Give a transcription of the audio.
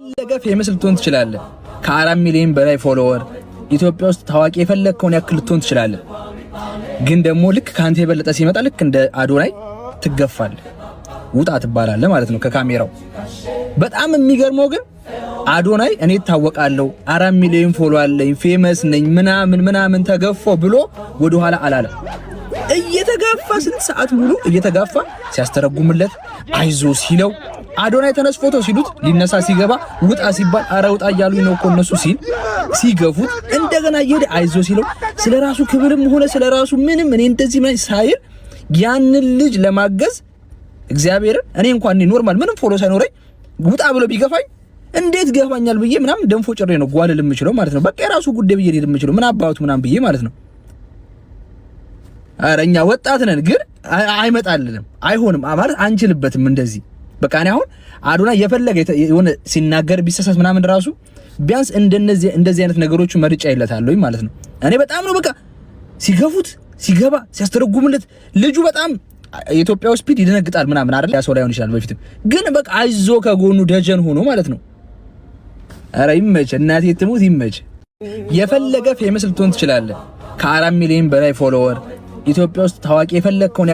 ለገ ፌመስ ልትሆን ትችላለህ። ከ4 ሚሊዮን በላይ ፎሎወር ኢትዮጵያ ውስጥ ታዋቂ የፈለግከውን ያክል ልትሆን ትችላለህ። ግን ደግሞ ልክ ካንተ የበለጠ ሲመጣ ልክ እንደ አዶናይ ትገፋለህ፣ ውጣ ትባላለህ ማለት ነው ከካሜራው። በጣም የሚገርመው ግን አዶናይ እኔ ታወቃለሁ 4 ሚሊዮን ፎሎ አለኝ ፌመስ ነኝ ምናምን ተገፎ ብሎ ወደ ኋላ አላለም። እየተጋፋ ስንት ሰዓት ሙሉ እየተጋፋ ሲያስተረጉምለት አይዞ ሲለው አዶናይ ተነስ ፎቶ ሲሉት ሊነሳ ሲገባ ውጣ ሲባል አረ ውጣ እያሉኝ ነው እኮ እነሱ ሲል ሲገፉት እንደገና እየሄደ አይዞ ሲለው ስለራሱ ክብርም ሆነ ስለራሱ ምንም እኔ እንደዚህ ማለት ሳይል ያንን ልጅ ለማገዝ እግዚአብሔርን እኔ እንኳን ኖርማል ምንም ፎሎ ሳይኖረኝ ውጣ ብሎ ቢገፋኝ እንዴት ገፋኛል ብዬ ምናምን ደንፎ ጭሬ ነው ጓልል የምችለው ማለት ነው። በቃ የራሱ ጉዳይ ብዬ ልሄድ የምችለው ምን አባቱ ምናምን ብዬ ማለት ነው። አረኛ ወጣት ነን ግን አይመጣልንም አይሆንም ማለት አንችልበትም እንደዚህ በቃ እኔ አሁን አዶናይ የፈለገ የሆነ ሲናገር ቢሰሰስ ምናምን ራሱ ቢያንስ እንደዚህ አይነት ነገሮች መርጫ ይለታለሁ ማለት ነው። እኔ በጣም ነው በቃ ሲገፉት ሲገባ ሲያስተረጉምለት ልጁ በጣም የኢትዮጵያው ስፒድ ይደነግጣል ምናምን አይደል ያ ሰው ላይ ሆነ ይችላል በፊትም ግን በቃ አይዞ ከጎኑ ደጀን ሆኖ ማለት ነው። አረ ይመች እናቴ ትሙት ይመች። የፈለገ ፌመስ ልትሆን ትችላለህ። ከ4 ሚሊዮን በላይ ፎሎወር ኢትዮጵያ ውስጥ ታዋቂ የፈለግከውን